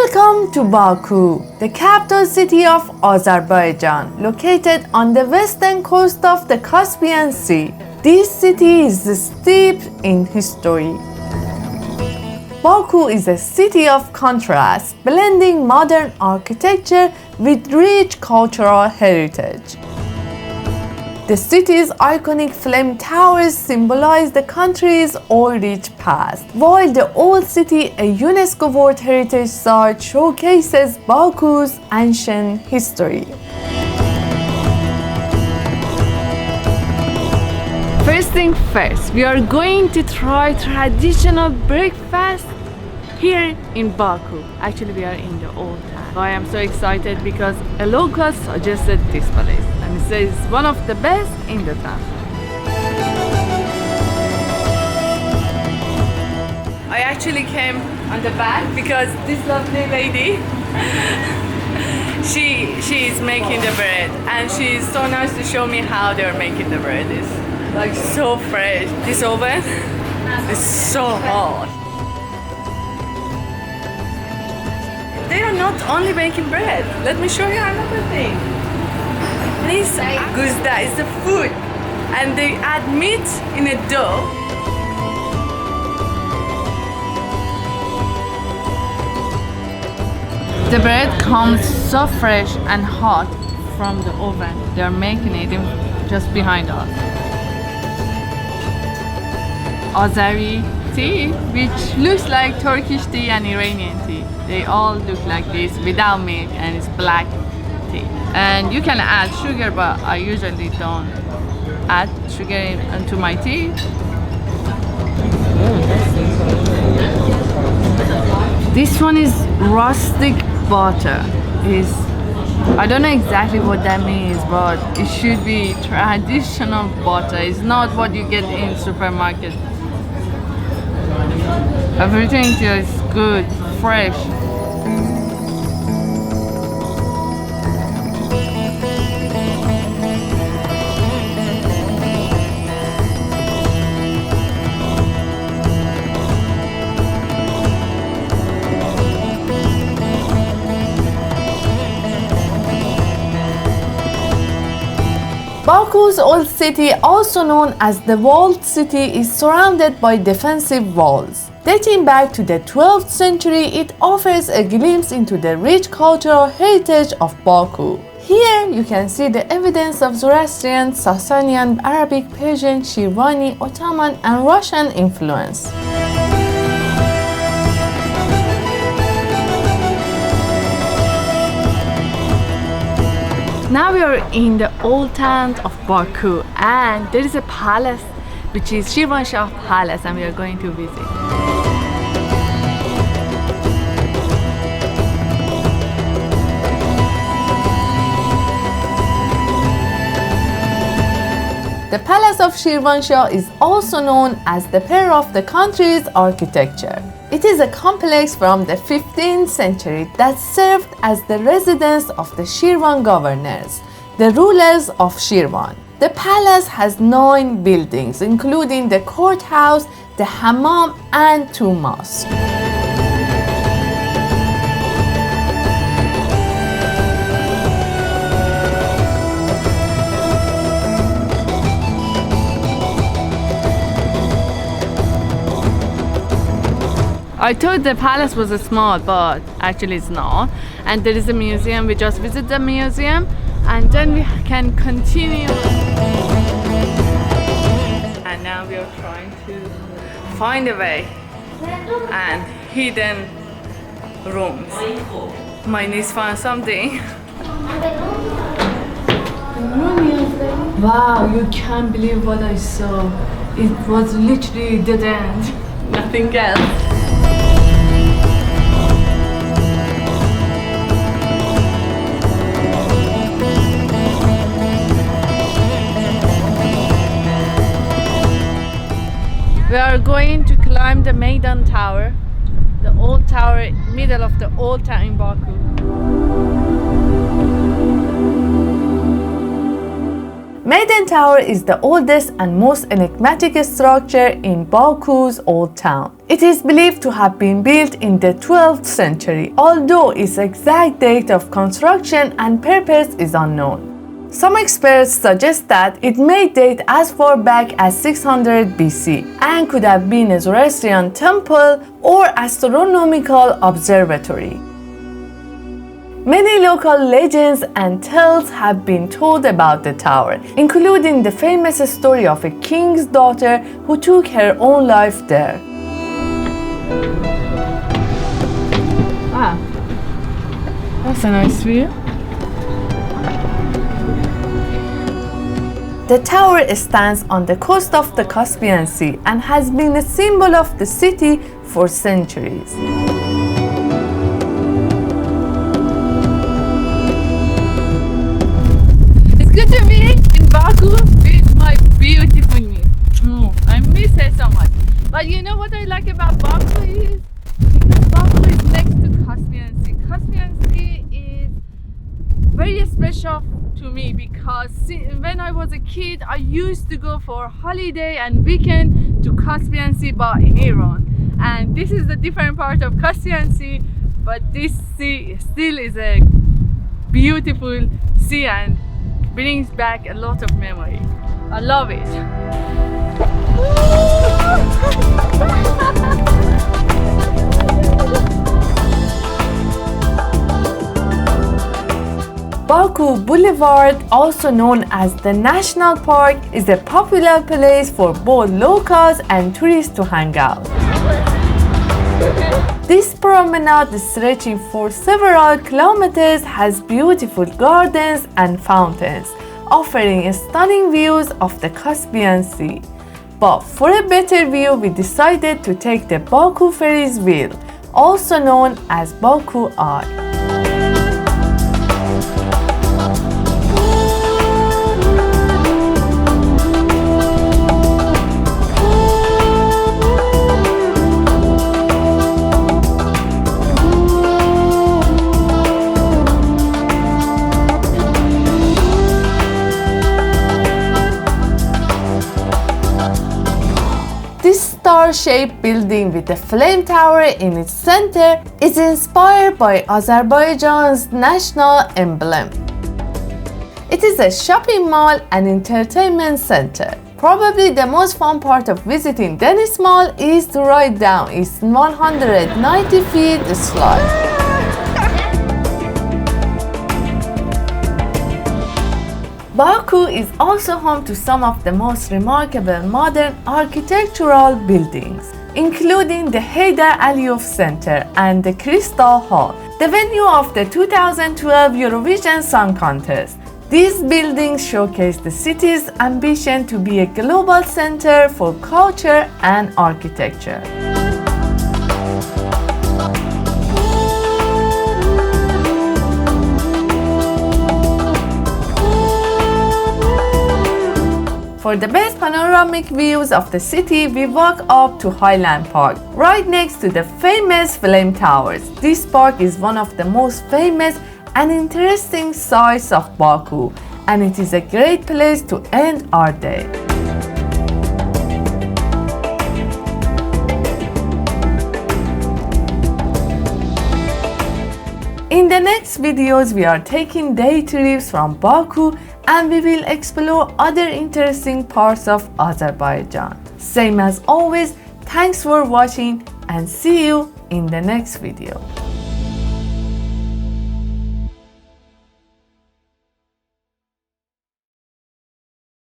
Welcome to Baku, the capital city of Azerbaijan, located on the western coast of the Caspian Sea. This city is steeped in history. Baku is a city of contrast, blending modern architecture with rich cultural heritage. The city's iconic flame towers symbolize the country's oil-rich past, while the Old City, a UNESCO World Heritage Site, showcases Baku's ancient history. First thing first, we are going to try traditional breakfast here in Baku. Actually, we are in the old town. I am so excited because a local suggested this place and it says it's one of the best in the town. I actually came on the back because this lovely lady she is making the bread and she is so nice to show me how they're making the bread. It's like so fresh. This oven is so hot. They are not only making bread. Let me show you another thing. This guzda is the food, and they add meat in a dough. The bread comes so fresh and hot from the oven. They are making it just behind us. Azeri tea, which looks like Turkish tea and Iranian tea. They all look like this without milk and it's black tea. And you can add sugar, but I usually don't add sugar into my tea. This one is rustic butter. I don't know exactly what that means, but it should be traditional butter. It's not what you get in supermarket. Everything is good, fresh. Baku's Old City, also known as the Walled City, is surrounded by defensive walls. Dating back to the 12th century, it offers a glimpse into the rich cultural heritage of Baku. Here, you can see the evidence of Zoroastrian, Sasanian, Arabic, Persian, Shirvani, Ottoman, and Russian influence. Now we are in the old town of Baku, and there is a palace which is Shirvanshah Palace, and we are going to visit. The Palace of Shirvanshah is also known as the pearl of the country's architecture. It is a complex from the 15th century that served as the residence of the Shirvan governors, the rulers of Shirvan. The palace has 9 buildings, including the courthouse, the hammam, and 2 mosques. I thought the palace was small, but actually it's not. And there is a museum. We just visit the museum and then we can continue. And now we are trying to find a way and hidden rooms. My niece found something. Wow, you can't believe what I saw. It was literally dead end, nothing else. We are going to climb the Maiden Tower, the old tower, middle of the old town in Baku. Maiden Tower is the oldest and most enigmatic structure in Baku's Old Town. It is believed to have been built in the 12th century, although its exact date of construction and purpose is unknown. Some experts suggest that it may date as far back as 600 BC and could have been a Zoroastrian temple or astronomical observatory. Many local legends and tales have been told about the tower, including the famous story of a king's daughter who took her own life there. That's a nice view. The tower stands on the coast of the Caspian Sea and has been a symbol of the city for centuries. It's good to be in Baku with my beautiful niece. I miss her so much. But you know what I like about Baku is? Because Baku is next to Caspian Sea. Caspian Sea is very special to me because when I was a kid, I used to go for holiday and weekend to Caspian Sea, but in Iran. And this is the different part of Caspian Sea, but this sea still is a beautiful sea and brings back a lot of memory. I love it. Baku Boulevard, also known as the National Park, is a popular place for both locals and tourists to hang out. This promenade, stretching for several kilometers, has beautiful gardens and fountains, offering stunning views of the Caspian Sea. But for a better view, we decided to take the Baku Ferris wheel, also known as Baku Eye. This star-shaped building with a flame tower in its center is inspired by Azerbaijan's national emblem. It is a shopping mall and entertainment center. Probably the most fun part of visiting Deniz Mall is to ride down its 190 feet slide. Baku is also home to some of the most remarkable modern architectural buildings, including the Heydar Aliyev Center and the Crystal Hall, the venue of the 2012 Eurovision Song Contest. These buildings showcase the city's ambition to be a global center for culture and architecture. For the best panoramic views of the city, we walk up to Highland Park, right next to the famous Flame Towers. This park is one of the most famous and interesting sights of Baku, and it is a great place to end our day. In the next videos, we are taking day trips from Baku and we will explore other interesting parts of Azerbaijan. Same as always, thanks for watching and see you in the next video.